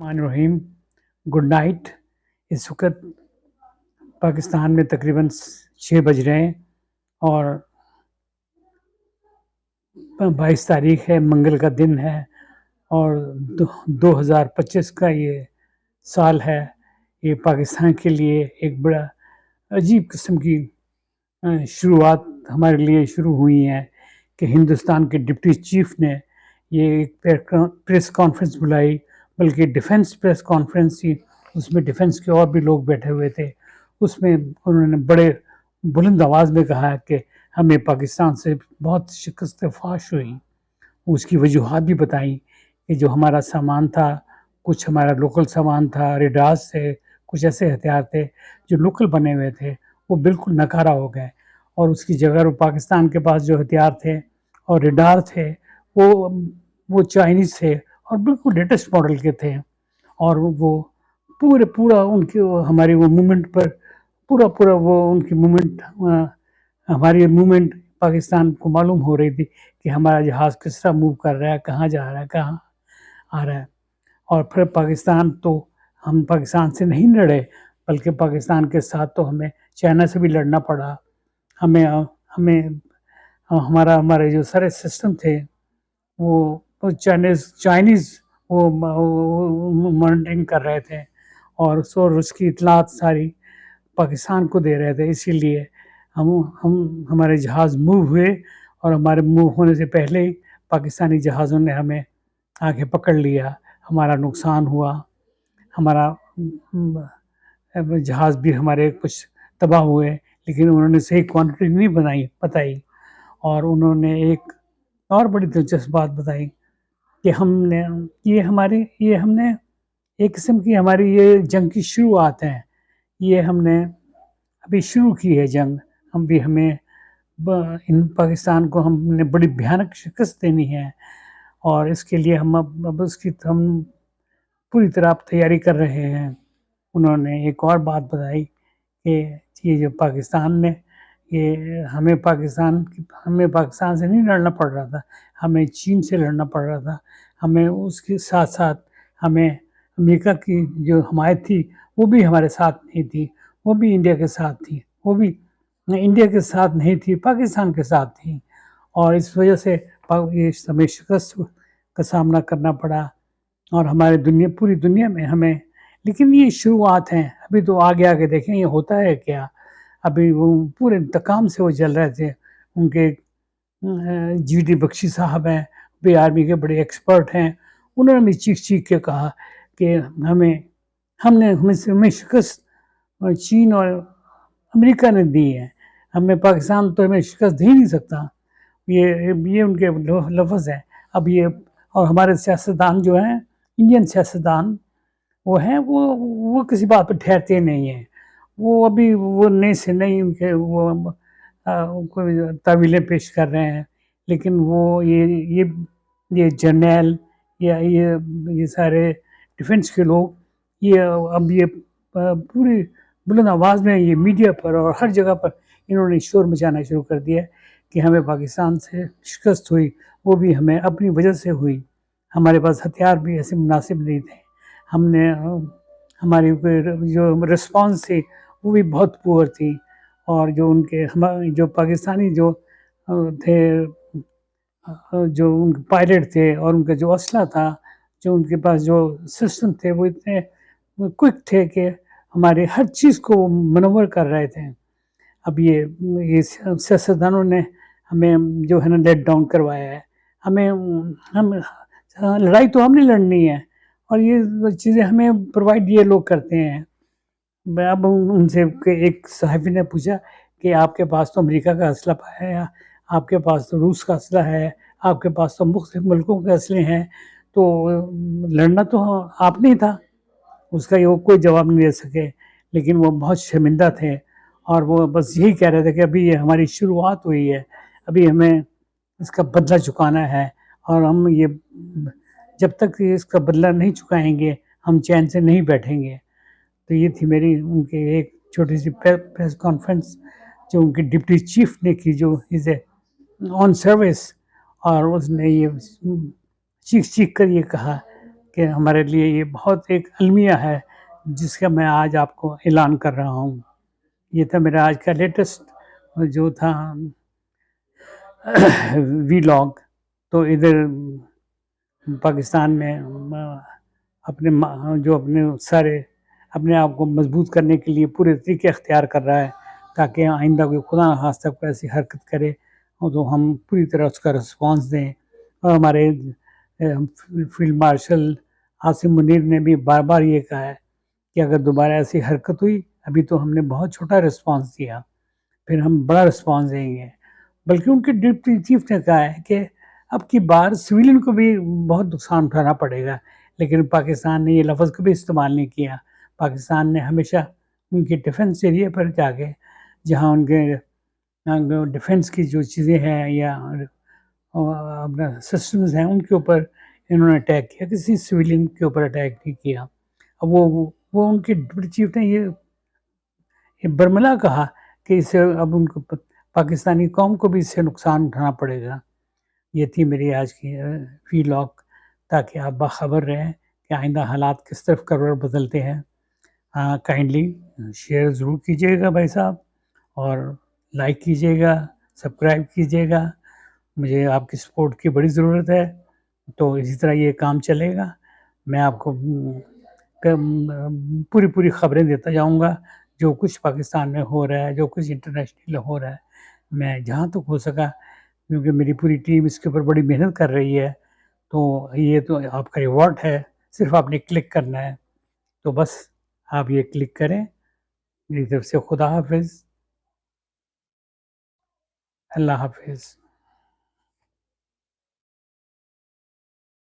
الرحمن الرحیم. Good night. اس وقت پاکستان میں تقریباً 6 بج رہے ہیں اور 22 تاریخ ہے، منگل کا دن ہے اور 2025 کا یہ سال ہے. یہ پاکستان کے لیے ایک بڑا عجیب قسم کی شروعات ہمارے لیے شروع ہوئی ہیں کہ ہندوستان کے ڈپٹی چیف نے یہ ایک پریس کانفرنس بلائی، بلکہ ڈیفنس پریس کانفرنس تھی. اس میں ڈیفنس کے اور بھی لوگ بیٹھے ہوئے تھے. اس میں انہوں نے بڑے بلند آواز میں کہا کہ ہمیں پاکستان سے بہت شکست فاش ہوئی. اس کی وجوہات بھی بتائیں کہ جو ہمارا سامان تھا، کچھ ہمارا لوکل سامان تھا، ریڈارز تھے، کچھ ایسے ہتھیار تھے جو لوکل بنے ہوئے تھے، وہ بالکل ناکارہ ہو گئے. اور اس کی جگہ پاکستان کے پاس جو ہتھیار تھے اور ریڈار تھے وہ چائنیز تھے اور بالکل لیٹسٹ ماڈل کے تھے. اور وہ پورا ان کی ہماری وہ موومنٹ پر پورا وہ ان کی موومنٹ، ہماری موومنٹ پاکستان کو معلوم ہو رہی تھی کہ ہمارا جہاز کس طرح موو کر رہا ہے، کہاں جا رہا ہے، کہاں آ رہا ہے. اور پھر ہم پاکستان سے نہیں لڑے، بلکہ پاکستان کے ساتھ تو ہمیں چائنا سے بھی لڑنا پڑا. ہمیں ہمارے جو سارے سسٹم تھے وہ چائنیز وہ مانیٹرنگ کر رہے تھے اور اس کی اطلاعات ساری پاکستان کو دے رہے تھے. اسی لیے ہمارے جہاز موو ہوئے اور ہمارے موو ہونے سے پہلے ہی پاکستانی جہازوں نے ہمیں آگے پکڑ لیا. ہمارا نقصان ہوا، ہمارا جہاز بھی ہمارے کچھ تباہ ہوئے، لیکن انہوں نے صحیح کوانٹٹی نہیں بتائی. اور انہوں نے ایک اور بڑی دلچسپ بات بتائی کہ ہم نے ایک قسم کی ہماری یہ جنگ کی شروعات ہیں. یہ ہم نے ابھی شروع کی ہے جنگ. ہمیں پاکستان کو ہم نے بڑی بھیانک شکست دینی ہے اور اس کے لیے ہم پوری طرح تیاری کر رہے ہیں. انہوں نے ایک اور بات بتائی کہ یہ جو پاکستان نے ہمیں پاکستان سے نہیں لڑنا پڑ رہا تھا، ہمیں چین سے لڑنا پڑ رہا تھا. ہمیں اس کے ساتھ ساتھ ہمیں امریکہ کی جو حمایت تھی وہ بھی ہمارے ساتھ نہیں تھی، وہ بھی انڈیا کے ساتھ تھی، وہ بھی انڈیا کے ساتھ نہیں تھی، پاکستان کے ساتھ تھی. اور اس وجہ سے ہمیں شکست کا سامنا کرنا پڑا. اور پوری دنیا میں لیکن یہ شروعات ہیں. ابھی تو آگے دیکھیں یہ ہوتا ہے کیا. ابھی وہ پورے انتقام سے وہ جل رہے تھے. ان کے جی ڈی بخشی صاحب ہیں، بھی آرمی کے بڑے ایکسپرٹ ہیں. انہوں نے بھی چیخ کے کہا کہ ہمیں شکست چین اور امریکہ نے دی ہے، پاکستان تو ہمیں شکست دے ہی نہیں سکتا. یہ ان کے لفظ ہیں. اور ہمارے سیاستدان جو ہیں، انڈین سیاستدان وہ ہیں، وہ کسی بات پہ ٹھہرتے نہیں ہیں. وہ ابھی وہ نئے سے نہیں ان کے وہ کوئی تعویلیں پیش کر رہے ہیں. لیکن وہ یہ جرنیل یا یہ سارے ڈیفنس کے لوگ اب یہ پوری بلند آواز میں یہ میڈیا پر اور ہر جگہ پر انہوں نے شور مچانا شروع کر دیا کہ ہمیں پاکستان سے شکست ہوئی، وہ بھی ہمیں اپنی وجہ سے ہوئی. ہمارے پاس ہتھیار بھی ایسے مناسب نہیں تھے. ہماری جو رسپانس تھی وہ بھی بہت پور تھی. اور جو پاکستانی جو تھے، جو ان کے پائلٹ تھے اور ان کا جو اسلحہ تھا، جو ان کے پاس جو سسٹم تھے، وہ اتنے کوئک تھے کہ ہمارے ہر چیز کو منور کر رہے تھے. اب یہ سیاستدانوں نے ہمیں جو ہے نا لیٹ ڈاؤن کروایا ہے. ہم لڑائی تو ہم نے لڑنی ہے اور یہ چیزیں ہمیں پرووائڈ یہ لوگ کرتے ہیں. اب ان سے ایک صحافی نے پوچھا کہ آپ کے پاس تو امریکہ کا اسلحہ ہے، آپ کے پاس تو روس کا اسلحہ ہے، آپ کے پاس تو مختلف ملکوں کے اسلحے ہیں، تو لڑنا تو آپ نہیں تھا. اس کا وہ کوئی جواب نہیں دے سکے، لیکن وہ بہت شرمندہ تھے. اور وہ بس یہی کہہ رہے تھے کہ ابھی یہ ہماری شروعات ہوئی ہے، ابھی ہمیں اس کا بدلہ چکانا ہے. اور ہم جب تک اس کا بدلہ نہیں چکائیں گے ہم چین سے نہیں بیٹھیں گے. تو یہ تھی میری ان کے ایک چھوٹی سی پریس کانفرنس جو ان کے ڈپٹی چیف نے کی، جو از اے آن سروس. اور اس نے یہ چیخ کر یہ کہا کہ ہمارے لیے یہ بہت ایک المیہ ہے جس کا میں آج آپ کو اعلان کر رہا ہوں. یہ تھا میرا آج کا لیٹسٹ جو تھا وی لاگ. تو ادھر پاکستان میں اپنے سارے اپنے آپ کو مضبوط کرنے کے لیے پورے طریقے اختیار کر رہا ہے تاکہ آئندہ کوئی خدا نخواستہ کوئی ایسی حرکت کرے تو ہم پوری طرح اس کا رسپانس دیں. اور ہمارے فیلڈ مارشل عاصم منیر نے بھی بار بار یہ کہا ہے کہ اگر دوبارہ ایسی حرکت ہوئی، ابھی تو ہم نے بہت چھوٹا رسپانس دیا، پھر ہم بڑا رسپانس دیں گے. بلکہ ان کے ڈپٹی چیف نے کہا ہے کہ اب کی بار سویلین کو بھی بہت نقصان اٹھانا پڑے گا، لیکن پاکستان نے یہ لفظ کبھی استعمال نہیں کیا. پاکستان نے ہمیشہ ان کے ڈیفنس ایریا پر جا کے، جہاں ان کے ڈیفنس کی جو چیزیں ہیں یا اپنا سسٹمز ہیں، ان کے اوپر انہوں نے اٹیک کیا، کسی سویلین کے اوپر اٹیک نہیں کیا. اب وہ ان کے ڈپٹی چیف نے یہ برملا کہا کہ اس سے اب ان کو پاکستانی قوم کو بھی اس سے نقصان اٹھانا پڑے گا. یہ تھی میری آج کی وی لاگ، تاکہ آپ باخبر رہیں کہ آئندہ حالات کس طرف کروڑ بدلتے ہیں. کائنڈلی شیئر ضرور کیجیے گا بھائی صاحب، اور لائک کیجیے گا، سبسکرائب کیجیے گا. مجھے آپ کی سپورٹ کی بڑی ضرورت ہے، تو اسی طرح یہ کام چلے گا. میں آپ کو پوری خبریں دیتا جاؤں گا، جو کچھ پاکستان میں ہو رہا ہے، جو کچھ انٹرنیشنل ہو رہا ہے. میں جہاں تک ہو سکا، کیونکہ میری پوری ٹیم اس کے اوپر بڑی محنت کر رہی ہے، تو یہ تو آپ کا ریوارڈ ہے، صرف آپ نے کلک کرنا ہے. تو بس آپ یہ کلک کریں. میری طرف سے خدا حافظ، اللہ حافظ.